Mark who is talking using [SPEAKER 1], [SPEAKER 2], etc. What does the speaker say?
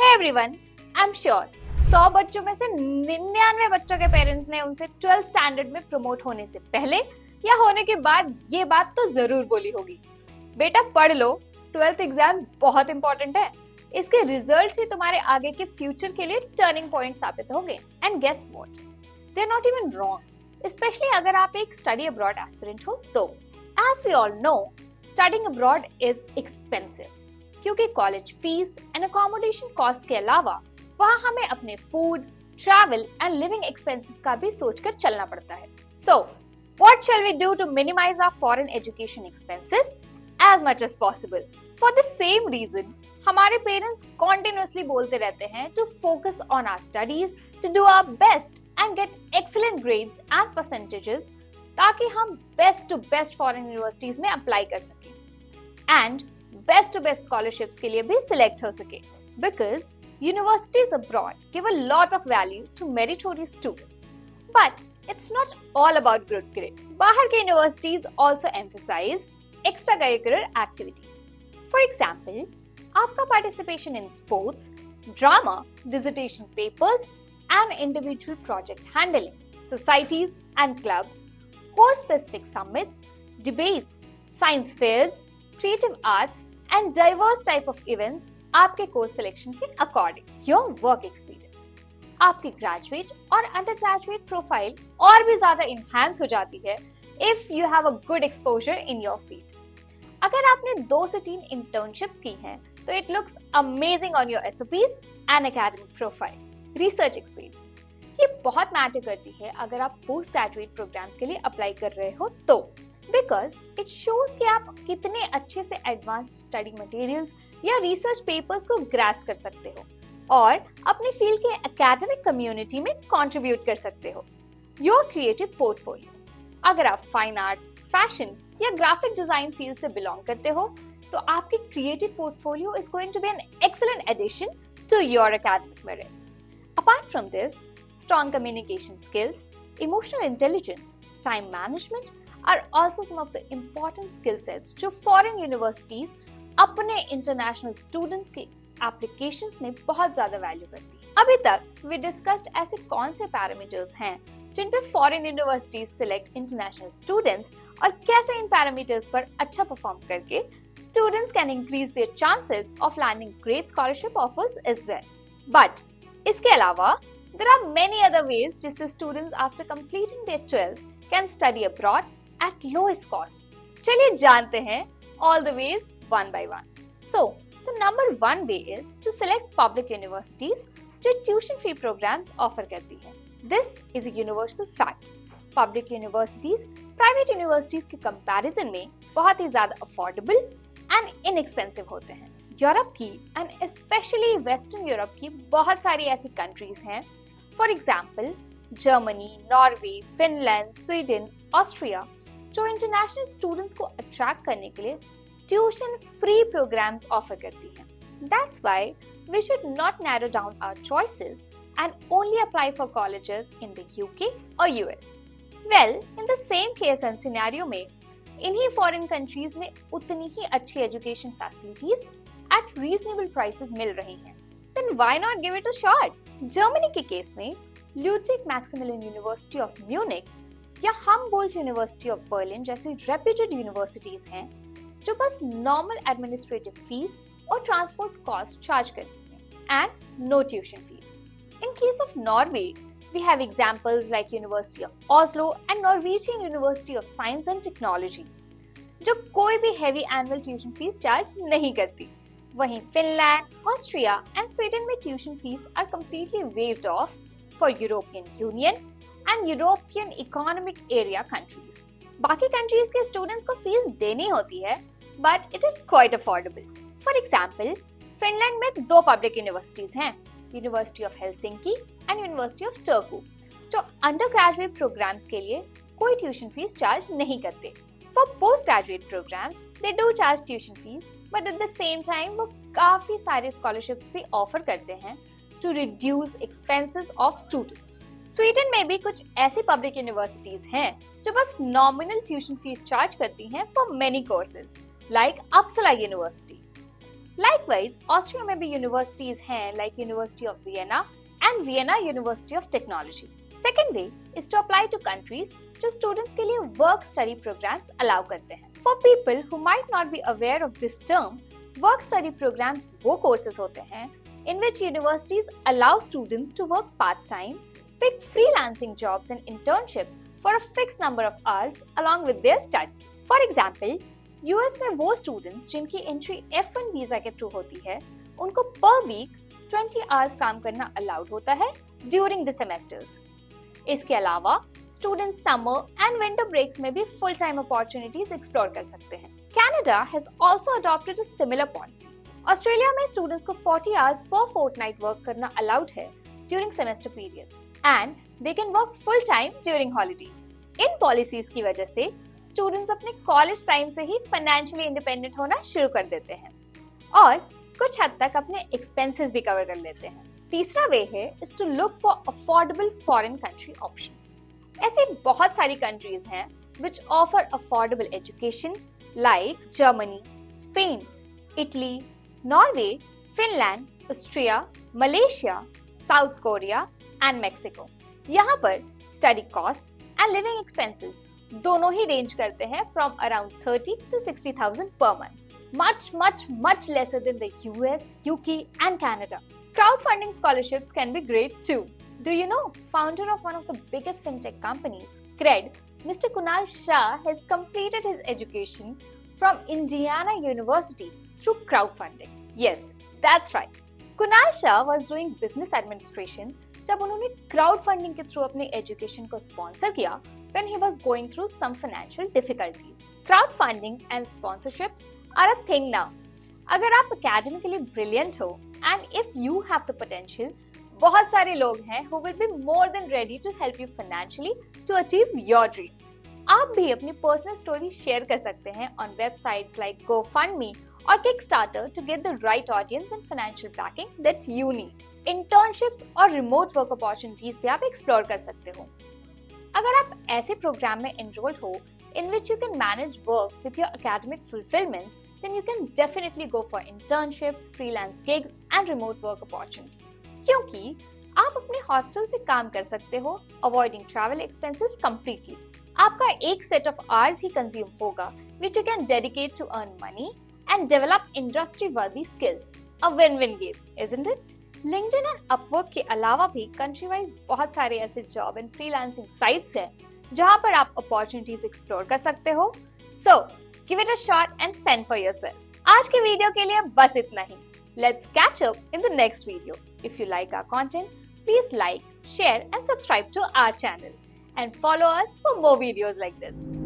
[SPEAKER 1] Everyone, I am sure 100 बच्चों में से 99 बच्चों के पेरेंट्स ने उनसे 12th स्टैंडर्ड में प्रमोट होने से पहले या होने के बाद ये बात तो जरूर बोली होगी, बेटा पढ़ लो, 12th एग्जाम्स बहुत इंपॉर्टेंट है। इसके रिजल्ट्स ही तुम्हारे आगे के फ्यूचर के लिए टर्निंग पॉइंट साबित होंगे। And guess what, they are not even wrong, especially अगर आप एक स्टडी अब्रॉड एस्पिरेंट हो तो। As we all know, studying abroad is expensive, क्योंकि college fees and accommodation cost के अलावा वहाँ हमें अपने food, travel and living expenses का भी सोचकर चलना पड़ता है। So what shall we do to minimise our foreign education expenses as much as possible? For the same reason हमारे पेरेंट्स कॉन्टिन्यूअसली बोलते रहते हैं to focus on our studies, to do our best and get excellent grades and percentages, ताकि हम best to best foreign universities में apply कर सकें and best to best scholarships के लिए भी सिलेक्ट हो सके, because universities abroad give a lot of value to meritorious students. But it's not all about good grade. बाहर के universities also emphasize extracurricular activities. For example, आपका participation in sports, drama, dissertation papers, and individual project handling, societies and clubs, course-specific summits, debates, science fairs, creative arts, and diverse type of events आपके course selection के according. Your work experience, आपकी graduate और under graduate profile और भी ज्यादा enhance हो जाती है if you have a good exposure in your field. अगर आपने 2 से 3 इंटर्नशिप्स की हैं तो it looks amazing on your SOPs and academic profile. Research experience, ये बहुत मैटर करती है अगर आप पोस्ट ग्रेजुएट प्रोग्राम्स के लिए अप्लाई कर रहे हो तो, बिकॉज इट शोज कि आप कितने अच्छे से एडवांस्ड स्टडी मटेरियल्स या रिसर्च पेपर्स को ग्रास्प कर सकते हो और अपनी फील्ड के एकेडमिक कम्युनिटी में कंट्रीब्यूट कर सकते हो। योर क्रिएटिव पोर्टफोलियो, अगर आप फाइन आर्ट्स, फैशन या ग्राफिक डिजाइन फील्ड से बिलोंग करते हो तो आपकी creative portfolio is going to be an excellent addition to your academic merits. Apart from this, strong communication skills, emotional intelligence, time management are also some of the important skill sets जो foreign universities अपने international students के applications में बहुत ज्यादा value करती है। अभी तक वी डिस्कस्ड ऐसे कौन से पैरामीटर्स हैं जिन पे foreign universities select international students और कैसे इन पैरामीटर्स पर अच्छा परफॉर्म करके students can increase their chances of landing great scholarship offers as well. But इसके अलावा there are many other ways जिससे students after completing their 12th can study abroad at lowest cost. चलिए जानते हैं all the ways one by one. So, the number one way is to select public universities जो tuition free programs offer करती है। This is a universal fact. Public universities private universities के comparison में बहुत ही ज़्यादा affordable and inexpensive होते हैं। Europe की and especially Western यूरोप की बहुत सारी ऐसी countries हैं, for example Germany, Norway, Finland, Sweden, Austria, जो इंटरनेशनल स्टूडेंट्स को अट्रैक्ट करने के लिए ट्यूशन फ्री प्रोग्राम्स ऑफर करती हैं। That's why we should not narrow down our choices and only apply for colleges in the UK or US. Well, in the same case and scenario में इन्हीं foreign countries में उतनी ही अच्छी education facilities at reasonable prices मिल रही हैं। Then why not give it a shot? Germany के केस में Ludwig Maximilian University of Munich या हम्बोल्ट यूनिवर्सिटी ऑफ बर्लिन जैसी रेप्यूटेड यूनिवर्सिटीज हैं जो बस नॉर्मल एडमिनिस्ट्रेटिव फीस और ट्रांसपोर्ट कॉस्ट चार्ज करती हैं and no tuition fees. In case of Norway, we have examples like University of Oslo and Norwegian University of Science and technology जो कोई भी heavy annual tuition fees charge नहीं करती। वहीं Finland, Austria and Sweden में tuition fees are completely waived off for European Union and European Economic Area countries. बाकी countries के स्टूडेंट्स को फीस देनी होती है but it is quite affordable. For example, Finland में 2 पब्लिक यूनिवर्सिटीज हैं, University of Helsinki and University of Turku, जो अंडर ग्रेजुएट प्रोग्राम्स के लिए कोई ट्यूशन फीस चार्ज नहीं करते। For post graduate programs they do charge tuition fees, but at the same time वो काफी सारे स्कॉलरशिप्स भी ऑफर करते हैं to reduce expenses of students. Sweden में भी कुछ ऐसी पब्लिक यूनिवर्सिटीज हैं जो बस नॉमिनल ट्यूशन फीस चार्ज करती हैं for many courses like Uppsala University. Likewise, Austria में भी यूनिवर्सिटीज हैं like University of Vienna and Vienna University of Technology. Second way is to apply to countries जो students के लिए work study programs allow करते हैं. For people who might not be aware of this term, work study programs वो courses होते हैं in which universities allow students to work part-time, pick freelancing jobs and internships for a fixed number of hours along with their study. For example, US में वो students जिनकी entry F1 visa के through होती है, उनको per week 20 hours काम करना allowed होता है during the semesters. इसके अलावा students summer and winter breaks में भी full time opportunities explore कर सकते हैं. Canada has also adopted a similar policy. Australia में students को 40 hours per fortnight work करना allowed है during semester periods and they can work full time during holidays. In policies की वजह से students अपने college time से ही financially independent होना शुरू कर देते हैं और कुछ हद तक अपने expenses भी cover कर लेते हैं. तीसरा वे है is to look for affordable foreign country options. ऐसे बहुत सारी countries हैं which offer affordable education like Germany, Spain, Italy, Norway, Finland, Austria, Malaysia, South Korea and Mexico. यहाँ पर study costs and living expenses दोनों ही range करते हैं from around 30 to 60,000 per month. Much lesser than the US, UK and Canada. Crowdfunding scholarships can be great too. Do you know, founder of one of the biggest fintech companies, Cred, Mr. Kunal Shah has completed his education from Indiana University through crowdfunding. Yes, that's right. Kunal Shah was doing business administration जब उन्होंने crowdfunding के through अपने education को sponsor किया when he was going through some financial difficulties. Crowdfunding and sponsorships are a thing now. अगर आप academically brilliant हो and if you have the potential, बहुत सारे लोग हैं who will be more than ready to help you financially to achieve your dreams. आप भी अपनी personal story share कर सकते हैं on websites like GoFundMe or Kickstarter to get the right audience and financial backing that you need. Internships और remote work opportunities भी आप explore कर सकते हो. अगर आप ऐसे प्रोग्राम में enrolled हो in which you can manage work with your academic fulfillments, then you can definitely go for internships, freelance gigs and remote work opportunities. क्योंकि आप अपने हॉस्टल से काम कर सकते हो, avoiding travel expenses completely. आपका एक set of hours he consume होगा, which you can dedicate to earn money and develop industry-worthy skills. A win-win game, isn't it? LinkedIn and Upwork के अलावा भी country-wise बहुत सारे ऐसे job and freelancing sites हैं जहाँ पर आप opportunities explore कर सकते हो. So, give it a shot and fend for yourself. आज के वीडियो के लिए बस इतना ही. Let's catch up in the next video. If you like our content, please like, share and subscribe to our channel and follow us for more videos like this.